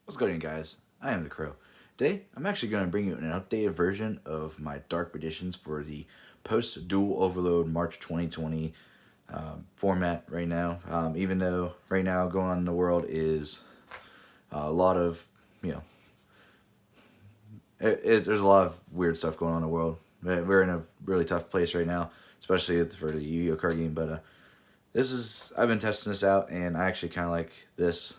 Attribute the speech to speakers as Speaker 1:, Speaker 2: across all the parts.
Speaker 1: What's going on, guys? I am the Crow. Today, I'm actually going to bring you an updated version of my Dark Predictions for the post-Dual Overload March 2020 format right now. Even though right now going on in the world is a lot of, you know, there's a lot of weird stuff going on in the world. We're in a really tough place right now, especially for the Yu-Gi-Oh card game, but I've been testing this out, and I actually kind of like this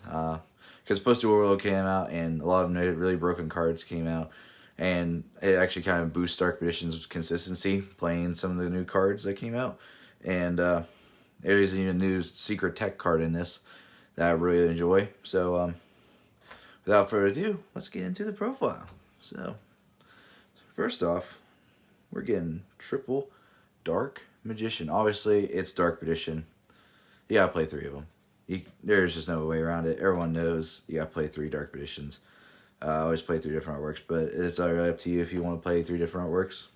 Speaker 1: because Post Dual World came out, and a lot of really broken cards came out, and it actually kind of boosts Dark Petition's consistency playing some of the new cards that came out, and there is even a new secret tech card in this that I really enjoy. So without further ado, let's get into the profile. So first off, we're getting triple Dark Magician. Obviously, it's Dark Petition. You gotta play 3 of them. There's just no way around it. Everyone knows you gotta play 3 Dark Petitions. Always play 3 different artworks, but it's really up to you if you want to play 3 different artworks.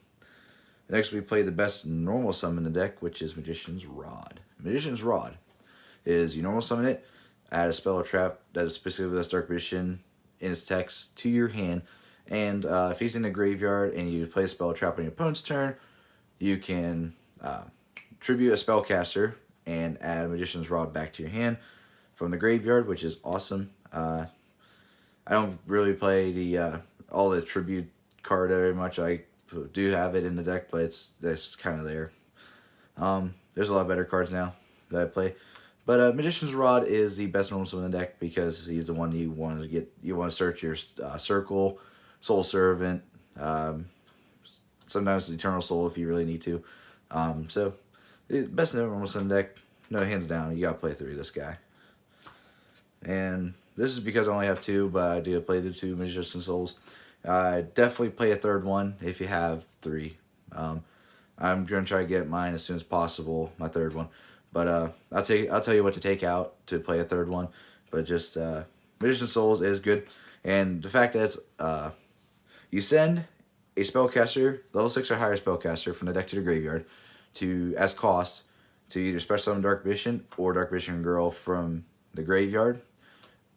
Speaker 1: Next, we play the best normal summon in the deck, which is Magician's Rod. Magician's Rod is you normal summon it, add a spell or trap that is specifically with Dark Petition in its text to your hand, and if he's in the graveyard and you play a spell or trap on your opponent's turn, you can tribute a spellcaster and add Magician's Rod back to your hand from the graveyard, which is awesome. I don't really play the all the tribute card very much. I do have it in the deck, but it's kind of there. There's a lot better cards now that I play, but Magician's Rod is the best normal summon in the deck because he's the one you want to get. You want to search your Circle, Soul Servant, sometimes Eternal Soul if you really need to. So best normal summon deck. No, hands down, you gotta play 3 of this guy. And this is because I only have 2, but I do play the 2 Magician Souls. Definitely play a third one if you have 3. I'm gonna try to get mine as soon as possible, my third one. But I'll tell you what to take out to play a third one. But just Magician Souls is good, and the fact that it's you send a spellcaster, level 6 or higher spellcaster, from the deck to the graveyard, as cost, to either special summon Dark Magician or Dark Magician Girl from the graveyard,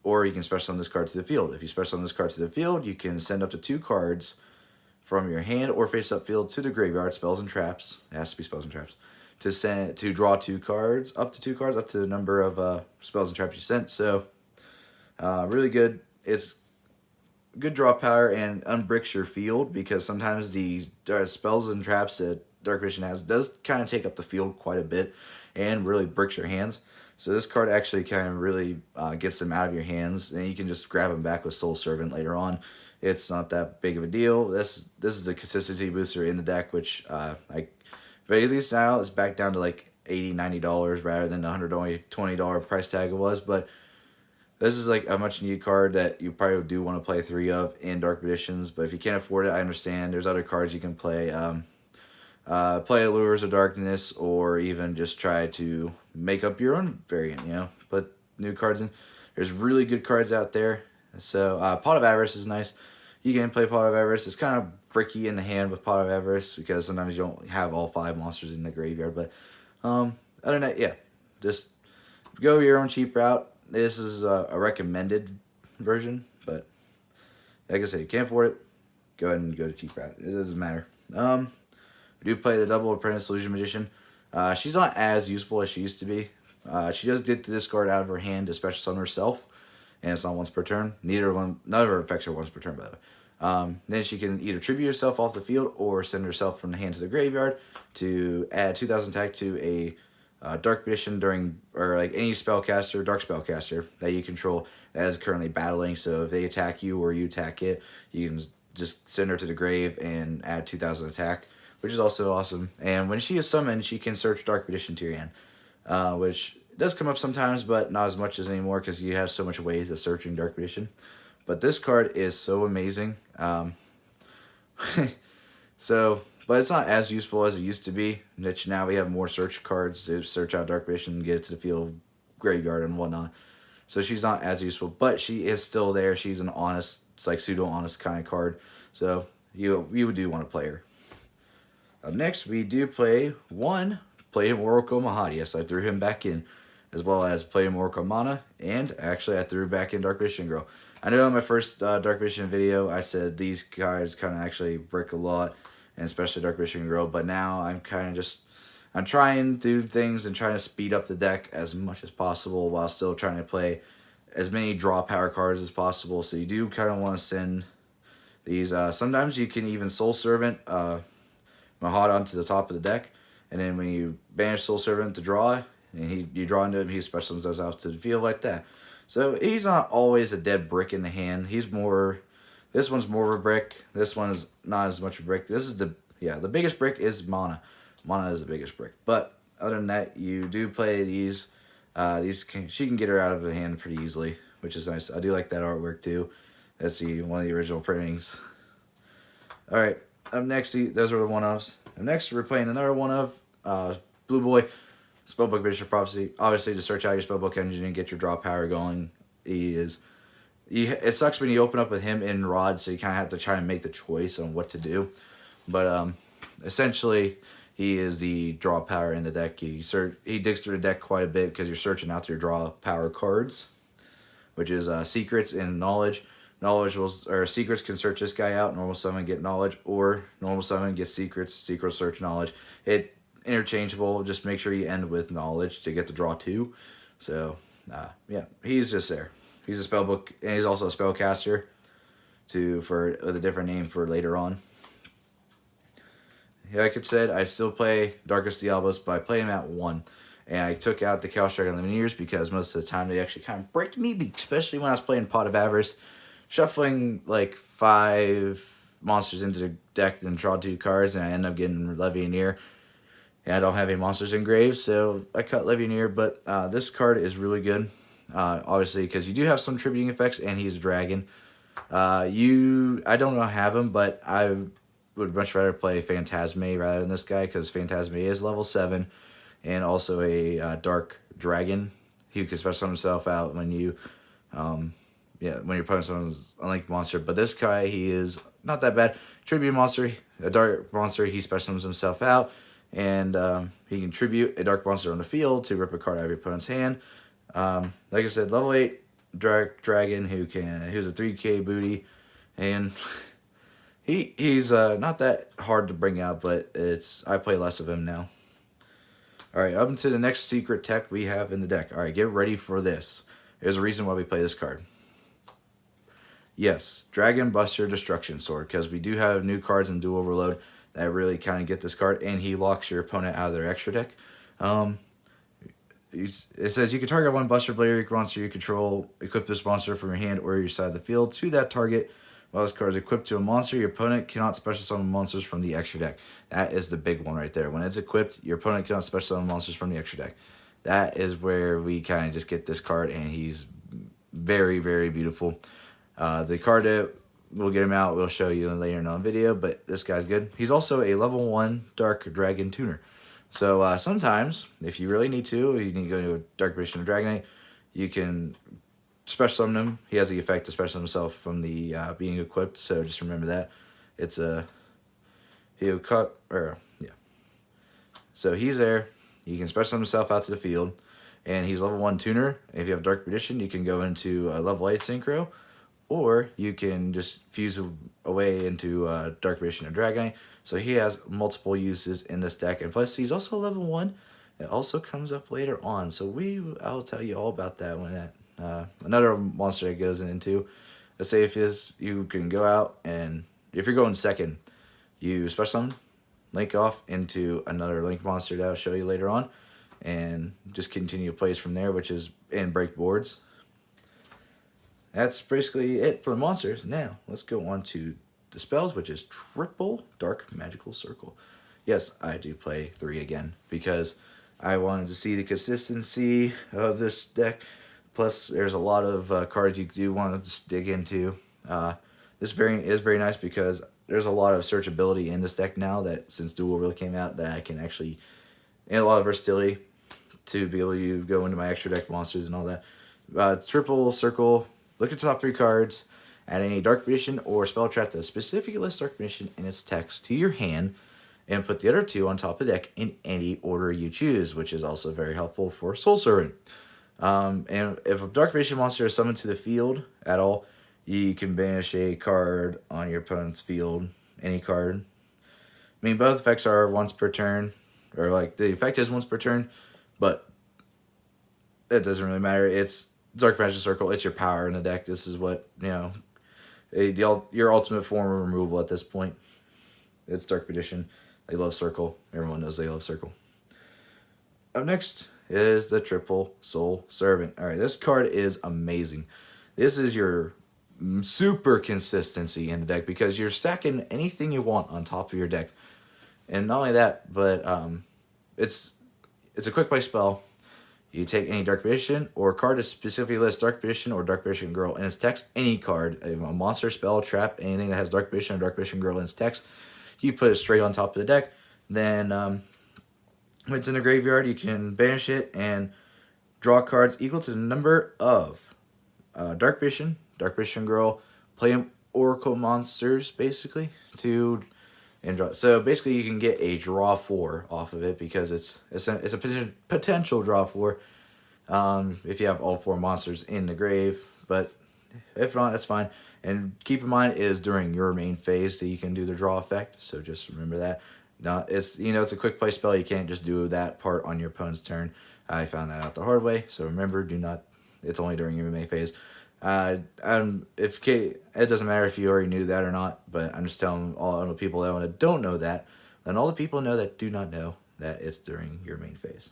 Speaker 1: or you can special summon this card to the field. If you special summon this card to the field, you can send up to 2 cards from your hand or face-up field to the graveyard, spells and traps. It has to be spells and traps. To draw 2 cards, up to 2 cards, up to the number of spells and traps you sent. So, really good. It's good draw power and unbricks your field, because sometimes the spells and traps that Dark Vision does kind of take up the field quite a bit and really bricks your hands. So this card actually kind of really gets them out of your hands, and you can just grab them back with Soul Servant later on. It's not that big of a deal. This is a consistency booster in the deck, which but at least now it's back down to like $80-$90 rather than the $120 price tag it was. But this is like a much needed card that you probably do want to play 3 of in Dark Editions. But if you can't afford it, I understand. There's other cards you can play. Play Allures of Darkness, or even just try to make up your own variant, put new cards in. There's really good cards out there. So Pot of Avarice is nice. You can play Pot of Avarice. It's kind of bricky in the hand with Pot of Avarice because sometimes you don't have all 5 monsters in the graveyard. But other than that, yeah, just go your own cheap route. This is a recommended version, but like I said, you can't afford it, go ahead and go to cheap route. It doesn't matter. We do play the double Apprentice Illusion Magician. She's not as useful as she used to be. She does get to discard out of her hand to special summon herself, and it's not once per turn. None of her effects are once per turn, by the way. Then she can either tribute herself off the field or send herself from the hand to the graveyard to add 2,000 attack to a Dark Magician or like any spellcaster, dark spellcaster that you control that is currently battling. So if they attack you or you attack it, you can just send her to the grave and add 2,000 attack, which is also awesome. And when she is summoned, she can search Dark Magician to your hand, which does come up sometimes, but not as much as anymore because you have so much ways of searching Dark Magician. But this card is so amazing. But it's not as useful as it used to be, which now we have more search cards to search out Dark Magician and get it to the field, graveyard, and whatnot. So she's not as useful, but she is still there. She's an honest, it's like pseudo-honest kind of card. So you do want to play her. Up next, we do play Oroku Mahadi. Yes, I threw him back in. as well as play more mana, and actually I threw back in Dark Vision Girl. I know in my first Dark Vision video I said these cards kind of actually brick a lot, and especially Dark Vision Girl, but now I'm kind of just, I'm trying to do things and trying to speed up the deck as much as possible while still trying to play as many draw power cards as possible. So you do kind of want to send these, sometimes you can even Soul Servant Mahad onto the top of the deck, and then when you banish Soul Servant to draw, and you draw into him, he special himself out to the field like that. So he's not always a dead brick in the hand. He's more, this one's more of a brick. This one's not as much of a brick. This is the, yeah, the biggest brick is mana. Mana is the biggest brick. But other than that, you do play these. She can get her out of the hand pretty easily, which is nice. I do like that artwork too. That's one of the original printings. All right, up next, those are the one-offs. Up next, we're playing another one-of, Blue Boy, Spellbook Bishop Prophecy. Obviously, to search out your Spellbook engine and get your draw power going. It sucks when you open up with him in Rod, so you kind of have to try and make the choice on what to do. But essentially, he is the draw power in the deck. He digs through the deck quite a bit because you're searching out your draw power cards, which is Secrets and Knowledge. Secrets can search this guy out. Normal Summon, get Knowledge, or Normal Summon, get Secrets. Secrets, search Knowledge. It interchangeable. Just make sure you end with Knowledge to get the draw 2. So yeah, he's just there. He's a spellbook, and he's also a spellcaster with a different name for later on. Like I said, I still play Darkest Diablos, but I play him at 1. And I took out the Chaos Dragon Lumineers because most of the time they actually kind of bricked me, especially when I was playing Pot of Avarice. Shuffling like 5 monsters into the deck and draw 2 cards, and I end up getting Levianeer. And I don't have any monsters in Graves, so I cut Levianeer, but this card is really good. Obviously, because you do have some tributing effects, and he's a dragon. I don't have him, but I would much rather play Phantasme rather than this guy, because Phantasme is level 7, and also a Dark Dragon. He can special himself out when you, when you're putting someone's unlinked monster. But this guy, he is not that bad. Tribute monster, a dark monster, he special himself out, and he can tribute a dark monster on the field to rip a card out of your opponent's hand. Like I said, level 8 dragon who's a 3k booty, and he's not that hard to bring out, but I play less of him now. Alright, up into the next secret tech we have in the deck. Alright, get ready for this. There's a reason why we play this card. Yes, Dragon Buster Destruction Sword, because we do have new cards in Dual Overload that really kind of get this card, and he locks your opponent out of their extra deck. It says you can target one Buster Blade monster you control, equip this monster from your hand or your side of the field to that target. While this card is equipped to a monster, your opponent cannot special summon monsters from the extra deck. That is the big one right there. When it's equipped, your opponent cannot special summon monsters from the extra deck. That is where we kind of just get this card, and he's very, very beautiful. The card that we'll get him out, we'll show you later in the video, but this guy's good. He's also a level 1 Dark Dragon Tuner. So sometimes, if you really need to, you need to go to a Dark Vision or Dragonite, you can special summon him. He has the effect to special himself from the being equipped, so just remember that. It's he'll cut, or yeah. So he's there. He can special himself out to the field, and he's level 1 tuner. If you have Dark Perdition, you can go into a level 8 Synchro, or you can just fuse away into Dark Perdition or Dragonite. So he has multiple uses in this deck, and plus he's also level 1. It also comes up later on, so I'll tell you all about that when that another monster that goes into. Let's say if you can go out, and if you're going second, you special summon, link off into another link monster that I'll show you later on, and just continue plays from there, which is in break boards. That's basically it for the monsters. Now let's go on to the spells, which is triple Dark Magical Circle. Yes, I do play 3 again because I wanted to see the consistency of this deck. Plus, there's a lot of cards you do want to dig into. This variant is very nice because there's a lot of searchability in this deck now that since Duel really came out, that I can actually, and a lot of versatility to be able to go into my extra deck monsters and all that. Triple Circle, look at the top 3 cards, add any Dark Perdition or Spell Trap that specifically lists Dark Perdition in its text to your hand, and put the other 2 on top of the deck in any order you choose, which is also very helpful for Soul Servant. And if a Dark Vision monster is summoned to the field at all, you can banish a card on your opponent's field, any card. I mean, both effects are once per turn, or like the effect is once per turn, but it doesn't really matter. It's Dark Magic Circle. It's your power in the deck. This is what, your ultimate form of removal at this point. It's Dark Magician. They love Circle. Everyone knows they love Circle. Up next is the Triple Soul Servant. All right, this card is amazing. This is your super consistency in the deck because you're stacking anything you want on top of your deck. And not only that, but it's a quick play spell. You take any Dark Magician or card that specifically lists Dark Magician or Dark Magician Girl in its text, any card, a monster, spell, trap, anything that has Dark Magician or Dark Magician Girl in its text, you put it straight on top of the deck. Then when it's in the graveyard, you can banish it and draw cards equal to the number of Dark Magician Girl, play Oracle monsters, basically, and draw. So basically, you can get a draw 4 off of it because it's a potential draw 4 if you have all 4 monsters in the grave. But if not, that's fine. And keep in mind, it is during your main phase that you can do the draw effect. So just remember that. Now it's a quick play spell. You can't just do that part on your opponent's turn. I found that out the hard way. So remember, it's only during your main phase. It doesn't matter if you already knew that or not, but I'm just telling all the people that don't know that, and all the people know that do not know that it's during your main phase.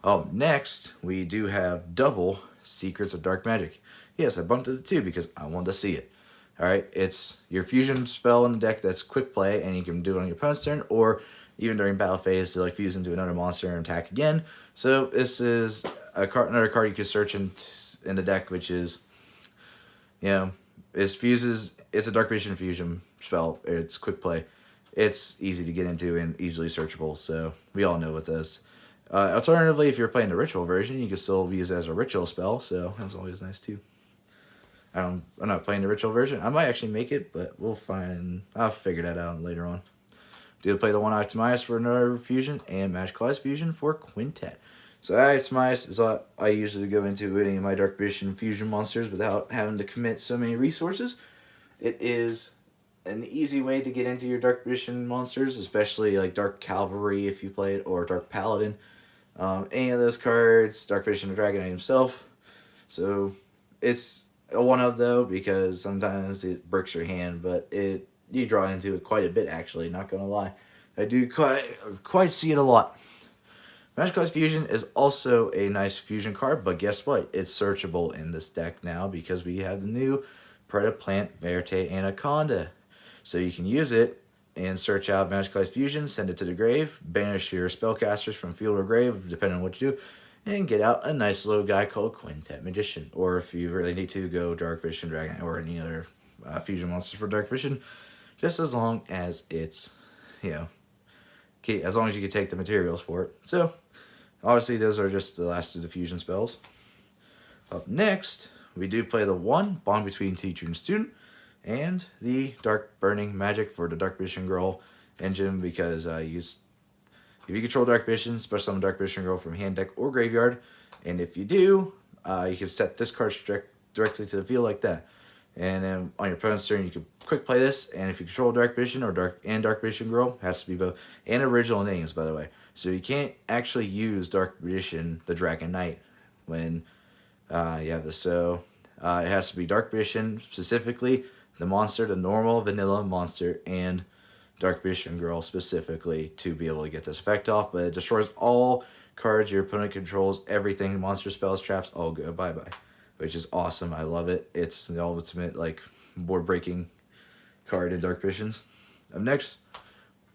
Speaker 1: Oh, next we do have double Secrets of Dark Magic. Yes, I bumped it to 2 because I wanted to see it. All right, it's your fusion spell in the deck that's quick play, and you can do it on your opponent's turn, or even during battle phase to fuse into another monster and attack again. So this is another card you can search in the deck, which is, it's a Dark Vision fusion spell. It's quick play. It's easy to get into and easily searchable, so we all know what this. Alternatively, if you're playing the ritual version, you can still use it as a ritual spell, so that's always nice too. I'm not playing the ritual version. I might actually make it, but I'll figure that out later on. Do play the one Optimize for another fusion and Magical Eyes fusion for Quintet. So Optimize is I usually go into any of my Dark Vision fusion monsters without having to commit so many resources. It is an easy way to get into your Dark Vision monsters, especially like Dark Cavalry if you play it, or Dark Paladin. Any of those cards, Dark Vision or Dragonite himself. So it's a one-of though, because sometimes it breaks your hand, but you draw into it quite a bit actually, not gonna lie. I do quite see it a lot. Magical Eyes Fusion is also a nice fusion card, but guess what? It's searchable in this deck now because we have the new Predaplant Verte Anaconda. So you can use it and search out Magical Eyes Fusion, send it to the grave, banish your spellcasters from field or grave, depending on what you do, and get out a nice little guy called Quintet Magician. Or if you really need to, go Dark Vision, Dragon, or any other fusion monsters for Dark Vision, just as long as it's, as long as you can take the materials for it. So, obviously, those are just the last of the fusion spells. Up next, we do play the one Bond Between Teacher and Student, and the Dark Burning Magic for the Dark Vision Girl engine, because if you control Dark Vision, especially summon Dark Vision Girl from hand, deck, or graveyard, and if you do, you can set this card directly to the field like that. And then on your opponent's turn, you can quick play this, and if you control Dark Vision or Dark Vision Girl, has to be both, and original names, by the way. So you can't actually use Dark Magician, the Dragonite, when you have this. So it has to be Dark Vision, specifically the monster, the normal vanilla monster, and Dark Vision Girl specifically to be able to get this effect off. But it destroys all cards your opponent controls, everything, monster spells, traps, all go bye-bye. Which is awesome. I love it. It's the ultimate board-breaking card in Dark Visions. Up next,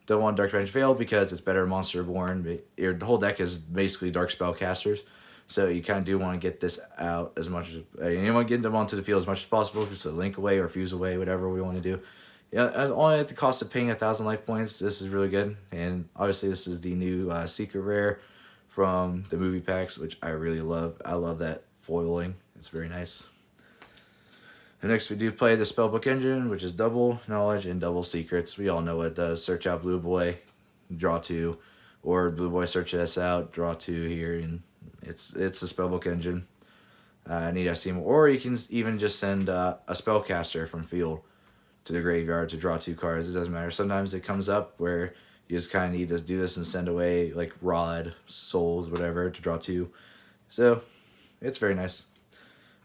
Speaker 1: don't want Dark Range Veil because it's better Monster Born. Your whole deck is basically Dark Spellcasters. So you kind of do want to get this out as much as... you want to get them onto the field as much as possible, just to link away or fuse away, whatever we want to do. Only at the cost of paying 1,000 life points, this is really good. And obviously this is the new Secret Rare from the movie packs, which I really love. I love that foiling. It's very nice. And next we do play the Spellbook Engine, which is double knowledge and double secrets. We all know what it does. Search out Blue Boy, draw 2. Or Blue Boy, search this out, draw 2 here, and It's a spellbook engine. Need I see more, or you can even just send a spellcaster from field to the graveyard to draw 2 cards. It doesn't matter. Sometimes it comes up where you just kind of need to do this and send away like Rod, Souls, whatever to draw 2. So it's very nice.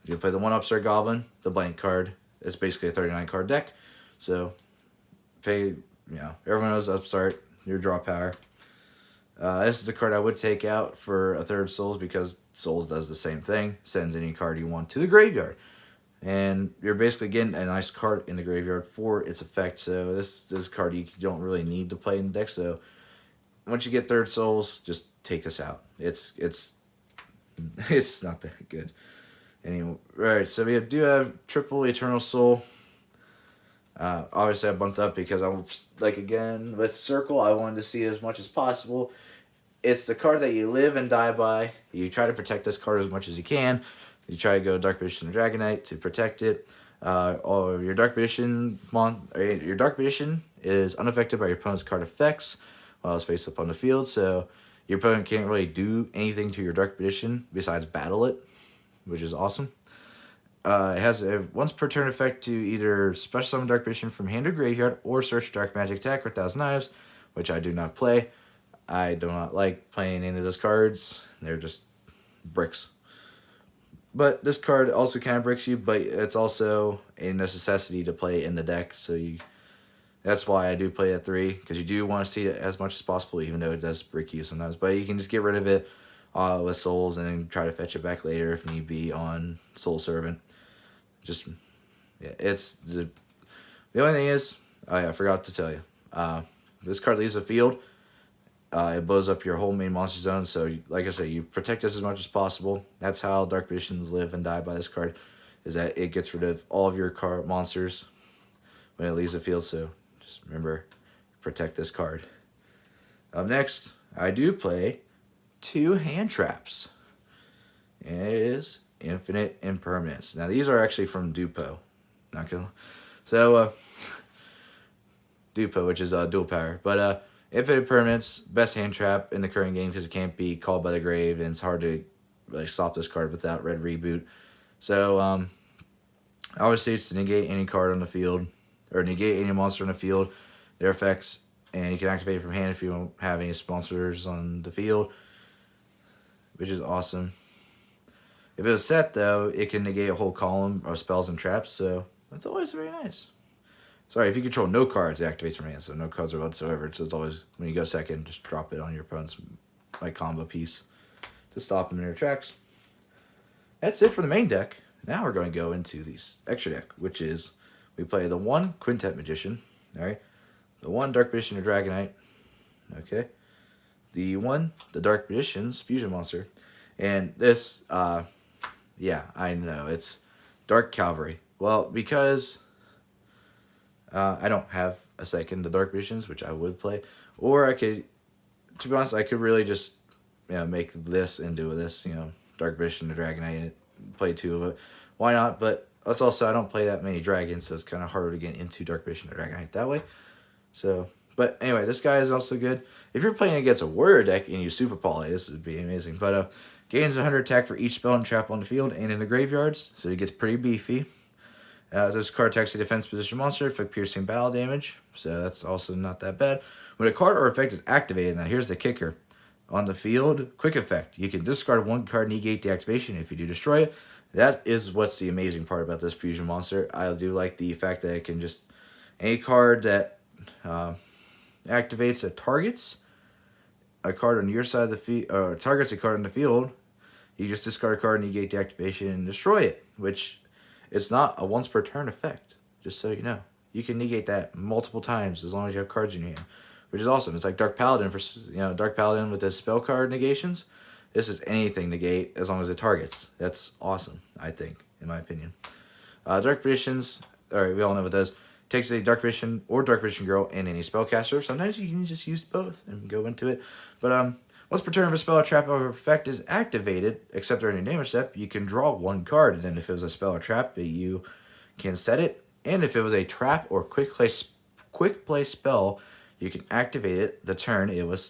Speaker 1: You play the 1 Upstart Goblin, the blank card. It's basically a 39 card deck. So pay, everyone knows Upstart, your draw power. This is the card I would take out for a 3rd Souls because Souls does the same thing. Sends any card you want to the graveyard. And you're basically getting a nice card in the graveyard for its effect. So this card you don't really need to play in the deck. So once you get 3rd Souls, just take this out. It's not that good. Anyway, right, so we do have triple Eternal Soul. Obviously I bumped up because I'm again with Circle, I wanted to see as much as possible. It's the card that you live and die by. You try to protect this card as much as you can. You try to go Dark Magician and Dragonite to protect it. Or your Dark Magician is unaffected by your opponent's card effects while it's face up on the field. So your opponent can't really do anything to your Dark Magician besides battle it, which is awesome. It has a once per turn effect to either special summon Dark Magician from hand or graveyard or search Dark Magic Attack or Thousand Knives, which I do not play. I do not like playing any of those cards. They're just bricks. But this card also kind of bricks you, but it's also a necessity to play in the deck. So that's why I do play at 3, because you do want to see it as much as possible, even though it does brick you sometimes. But you can just get rid of it with Souls and then try to fetch it back later if need be on Soul Servant. It's the only thing is, I forgot to tell you. This card leaves the field. It blows up your whole main monster zone. So, like I said, you protect this as much as possible. That's how Dark Magicians live and die by this card, is that it gets rid of all of your monsters when it leaves the field. So, just remember, protect this card. Up next, I do play 2 hand traps. And it is Infinite Impermanence. Now, these are actually from Dupo. Not gonna. So, Dupo, which is dual power. But, Infinite Impermanence, best hand trap in the current game because it can't be called by the grave, and it's hard to really stop this card without red reboot. So, obviously it's to negate any card on the field, or negate any monster on the field, their effects, and you can activate it from hand if you don't have any sponsors on the field, which is awesome. If it was set, though, it can negate a whole column of spells and traps, so that's always very nice. Sorry, if you control no cards, it activates from hand, so no cards whatsoever. So it's always, when you go second, just drop it on your opponent's combo piece to stop them in their tracks. That's it for the main deck. Now we're going to go into the extra deck, which is, we play the 1 Quintet Magician, alright? The 1 Dark Magician or Dragonite, okay? The 1, the Dark Magician's Fusion Monster. And this, yeah, I know, it's Dark Cavalry. Well, because I don't have a second the Dark Magicians, which I would play. Or I could, to be honest, I could really just, make this into this, Dark Magician or Dragonite and play 2 of it. Why not? But that's also, I don't play that many dragons, so it's kind of harder to get into Dark Magician or Dragonite that way. So, but anyway, this guy is also good. If you're playing against a warrior deck and you super poly, this would be amazing. But gains 100 attack for each spell and trap on the field and in the graveyards, so he gets pretty beefy. This card attacks a defense position monster, inflict piercing battle damage, so that's also not that bad. When a card or effect is activated, now here's the kicker. On the field, quick effect. You can discard 1 card, negate the activation. If you do destroy it, that is what's the amazing part about this fusion monster. I do like the fact that it can just, any card that activates that targets a card on your side of the field, or targets a card on the field, you just discard a card, negate the activation, and destroy it, which it's not a once per turn effect, just so you know. You can negate that multiple times as long as you have cards in your hand, which is awesome. It's like Dark Paladin for, Dark Paladin with the spell card negations. This is anything negate as long as it targets. That's awesome, I think, in my opinion. Dark Magicians, alright, we all know what that is. Takes a Dark Magician or Dark Magician Girl and any spellcaster. Sometimes you can just use both and go into it. But once per turn, if a spell or trap or effect is activated, except during a damage step, you can draw 1 card. And then if it was a spell or trap, you can set it. And if it was a trap or quick play spell, you can activate it the turn it was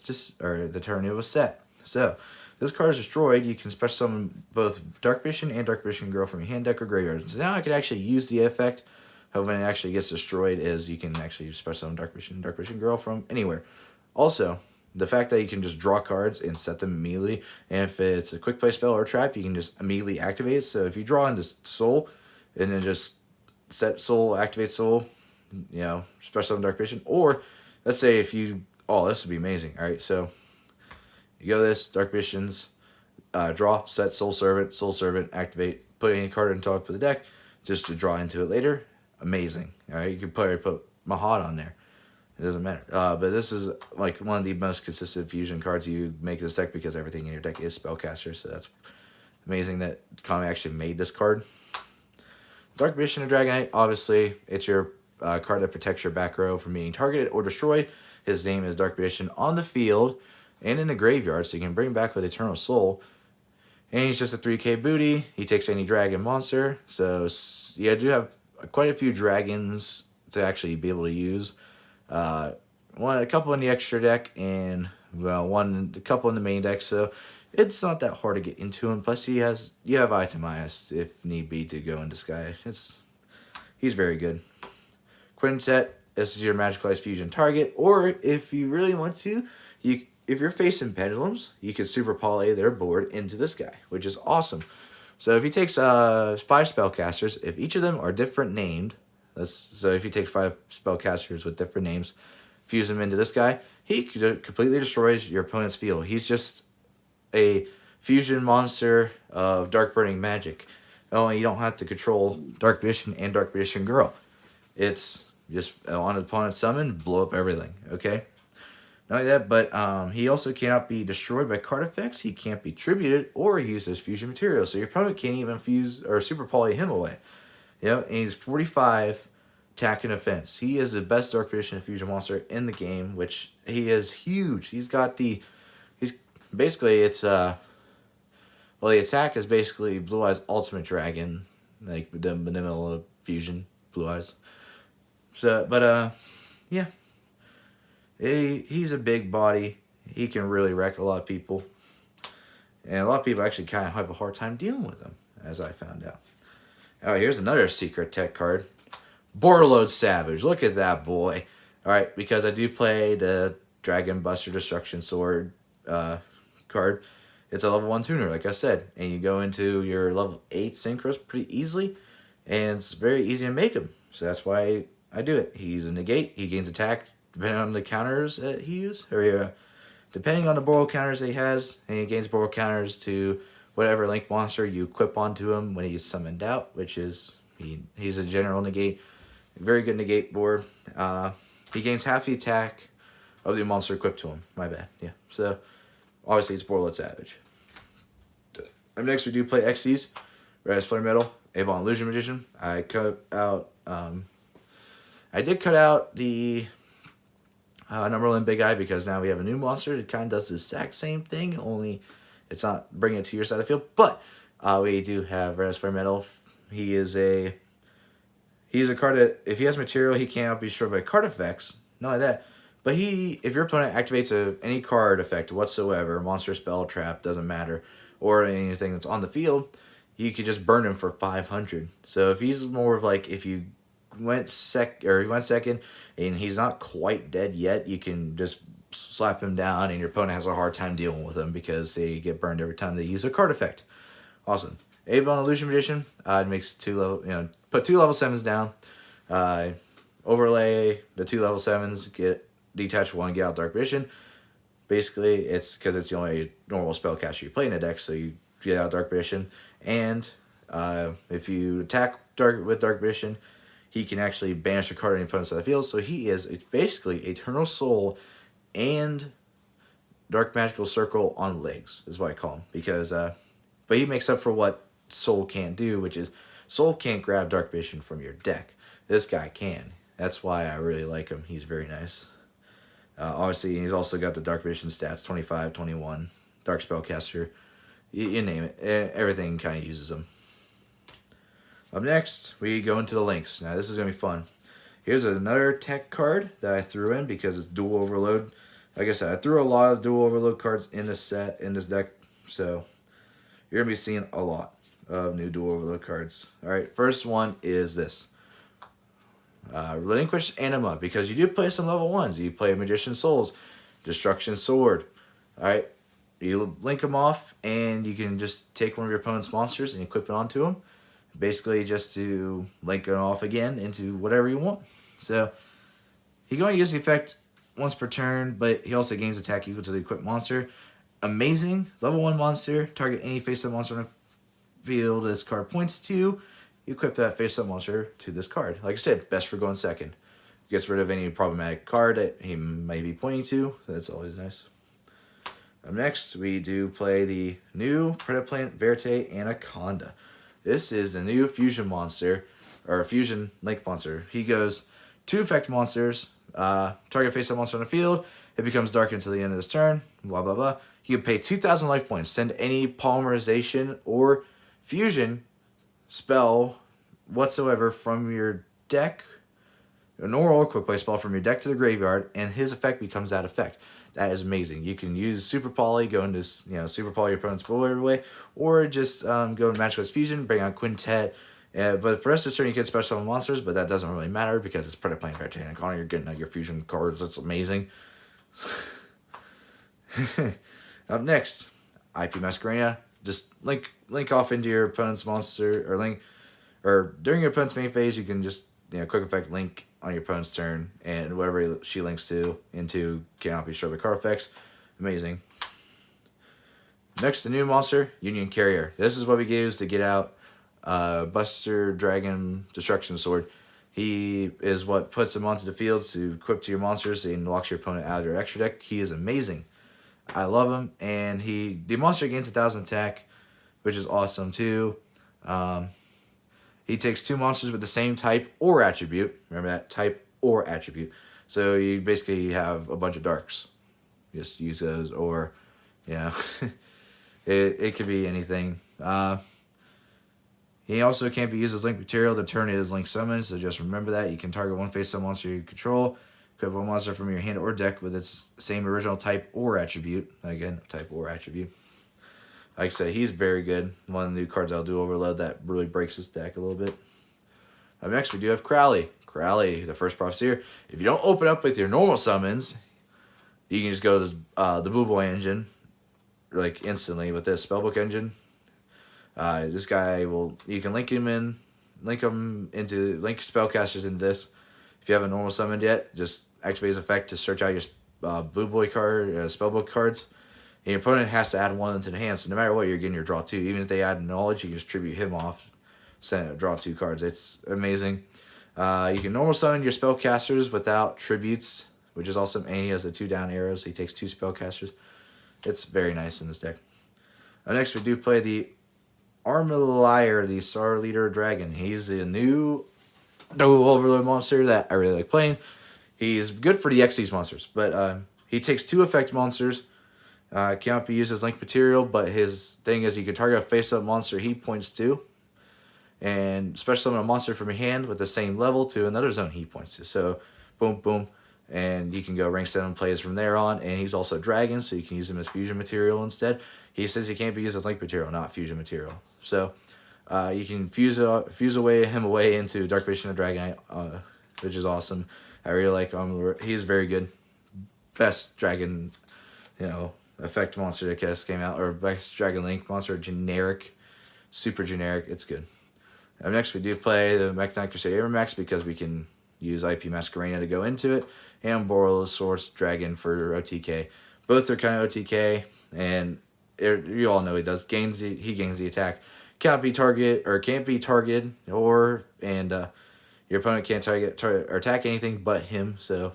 Speaker 1: set. So this card is destroyed, you can special summon both Dark Vision and Dark Vision Girl from your hand, deck, or graveyard. So now I can actually use the effect of when it actually gets destroyed is you can actually special summon Dark Vision Girl from anywhere. Also, the fact that you can just draw cards and set them immediately, and if it's a quick play spell or trap, you can just immediately activate it. So if you draw into Soul, and then just set Soul, activate Soul, you know, special summon Dark Vision, or let's say if you, oh, this would be amazing. All right, so you go this, Dark Visions, draw, set Soul Servant, activate, put any card on top of the deck, just to draw into it later. Amazing. All right, you can put Mahad on there. It doesn't matter. But this is like one of the most consistent fusion cards you make this deck because everything in your deck is spellcaster. So that's amazing that Konami actually made this card. Dark Vision of Dragonite, obviously, it's your card that protects your back row from being targeted or destroyed. His name is Dark Vision on the field and in the graveyard, so you can bring him back with Eternal Soul. And he's just a 3k booty. He takes any dragon monster. So, yeah, I do have quite a few dragons to actually be able to use. A couple in the extra deck and well, a couple in the main deck, so it's not that hard to get into him. Plus, you have Itemize if need be to go into Sky. He's very good. Quintet, this is your Magicalized Fusion target, or if you really want to, if you're facing Pendulums, you can super parlay their board into this guy, which is awesome. So if he takes 5 spellcasters, if each of them are different named. So if you take 5 spellcasters with different names, fuse them into this guy, he completely destroys your opponent's field. He's just a fusion monster of Dark Burning Magic. Only you don't have to control Dark Vision and Dark Vision Girl. It's just on an opponent's summon, blow up everything, okay? Not only that, but he also cannot be destroyed by card effects. He can't be tributed or used as fusion material. So your opponent can't even fuse or super poly him away. Yep, and he's 45 attack and offense. He is the best Dark Vision fusion monster in the game, which he is huge. He's got the, basically it's well, the attack is basically Blue Eyes Ultimate Dragon, like the vanilla fusion Blue Eyes. So, but yeah, he's a big body. He can really wreck a lot of people, and a lot of people actually kind of have a hard time dealing with him, as I found out. Oh, here's another secret tech card. Borderload Savage. Look at that boy. Alright, because I do play the Dragon Buster Destruction Sword card. It's a level 1 tuner, like I said. And you go into your level 8 Synchros pretty easily. And it's very easy to make him. So that's why I do it. He's a negate. He gains attack depending on the counters that he uses. Or depending on the Boral counters that he has. And he gains Boral counters to whatever link monster you equip onto him when he's summoned out, which is, he's a general negate. Very good negate board. He gains half the attack of the monster equipped to him. My bad. Yeah. So, obviously, it's Borderload Savage. Up next, we do play XCs. Red Flare Metal, Avon Illusion Magician. I cut out, I did cut out the Numberland Big Eye because now we have a new monster that kind of does the exact same thing, only it's not bringing it to your side of the field. But we do have Red Flare Metal. He's a card that, if he has material, he cannot be destroyed by card effects. Not only that, but if your opponent activates any card effect whatsoever, monster, spell, trap, doesn't matter, or anything that's on the field, you could just burn him for 500. So if he's more of like, if you went second and he's not quite dead yet, you can just slap him down and your opponent has a hard time dealing with him because they get burned every time they use a card effect. Awesome. Avon Illusion Magician, it makes put 2 level 7s down, overlay the 2 level 7s, get detach 1, get out Dark Vision. Basically, it's because it's the only normal spellcaster you play in a deck, so you get out Dark Vision. And if you attack with Dark Vision, he can actually banish a card on your opponent's side of the field. So he is basically Eternal Soul and Dark Magical Circle on legs, is what I call him. Because, but he makes up for what Soul can't do, which is Soul can't grab Dark Vision from your deck. This guy can. That's why I really like him. He's very nice. Obviously, he's also got the Dark Vision stats, 25, 21, Dark Spellcaster, you name it. Everything kind of uses him. Up next, we go into the links. Now, this is going to be fun. Here's another tech card that I threw in because it's dual overload. Like I said, I threw a lot of dual overload cards in this set, in this deck, So you're going to be seeing a lot of new dual overload cards. Alright, first one is this. Relinquish Anima, because you do play some level 1s. You play Magician Souls, Destruction Sword. Alright, you link them off, and you can just take one of your opponent's monsters and equip it onto them. Basically, just to link it off again into whatever you want. So, he can only use the effect once per turn, but he also gains attack equal to the equipped monster. Amazing. Level 1 monster. Target any face-up monster on the field this card points to. You equip that face-up monster to this card. Like I said, best for going second. Gets rid of any problematic card that he may be pointing to. So that's always nice. Up next, we do play the new Predaplant Verte Anaconda. This is the new fusion monster, or fusion link monster. He goes 2 effect monsters, target face-up monster on the field. It becomes dark until the end of this turn. Blah, blah, blah. You can pay 2,000 life points. Send any polymerization or fusion spell whatsoever from your deck, a normal or quick play spell from your deck to the graveyard, and his effect becomes that effect. That is amazing. You can use Super Poly, go into Super Poly your opponent's board every way, or just go into Magic Arts Fusion, bring out Quintet. But for the rest of the turn, you can special monsters, but that doesn't really matter because it's Predaplant Verte Anaconda. You're getting your fusion cards. That's amazing. Up next, IP Masquerania. Just link off into your opponent's monster, or during your opponent's main phase, you can just quick effect link on your opponent's turn, and whatever she links to into cannot be destroyed by card effects. Amazing. Next, the new monster, Union Carrier. This is what we use to get out Buster Dragon Destruction Sword. He is what puts him onto the field to equip to your monsters and locks your opponent out of your extra deck. He is amazing. I love him, and the monster gains 1,000 attack, which is awesome too. He takes 2 monsters with the same type or attribute. Remember that, type or attribute. So you basically have a bunch of darks. Just use those, or it could be anything. He also can't be used as link material. The turn is link summon, so just remember that. You can target one face-up monster you control. Equip one monster from your hand or deck with its same original type or attribute. Again, type or attribute. Like I said, he's very good. One of the new cards I'll do overload that really breaks his deck a little bit. Up next, we do have Crowley. Crowley, the first Profiteer. If you don't open up with your normal summons, you can just go to the Boo Boy engine, like instantly with this Spellbook engine. This guy you can link spellcasters into this. If you haven't normal summoned yet, just activate his effect to search out your Boo Boy card, Spellbook cards. And your opponent has to add 1 into the hand, so no matter what, you're getting your draw 2. Even if they add knowledge, you can just tribute him off, draw 2 cards. It's amazing. You can normal summon your spellcasters without tributes, which is awesome. And he has the 2 down arrows, so he takes 2 spellcasters. It's very nice in this deck. Next, we do play the Armalier, the Star Leader Dragon. He's a new dual overload monster that I really like playing. He's good for the Xyz monsters, but he takes 2 effect monsters. Cannot be used as link material, but his thing is you can target a face-up monster he points to, and special summon a monster from your hand with the same level to another zone he points to. So, boom, boom, and you can go rank 7 plays from there on, and he's also a dragon, so you can use him as fusion material instead. He says he can't be used as link material, not fusion material. So, you can fuse him away into Dark Vision of Dragonite, which is awesome. I really like him. He's very good. Best dragon, effect monster that just came out, or best Dragon Link monster, generic, super generic. It's good. Next, we do play the Mekk-Knight Crusader Avermax because we can use IP Masquerania to go into it, and Borrelosaurus Dragon for OTK. Both are kind of OTK, and you all know he does. He gains the attack. Can't be targeted, and your opponent can't target or attack anything but him. So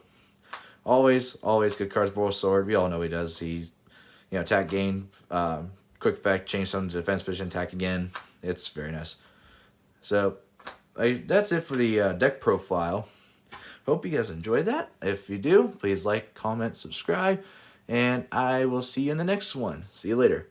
Speaker 1: always good cards. Borrelosaurus, we all know he does. He attack gain, quick effect, change some to defense position, attack again. It's very nice. So, that's it for the deck profile. Hope you guys enjoyed that. If you do, please like, comment, subscribe, and I will see you in the next one. See you later.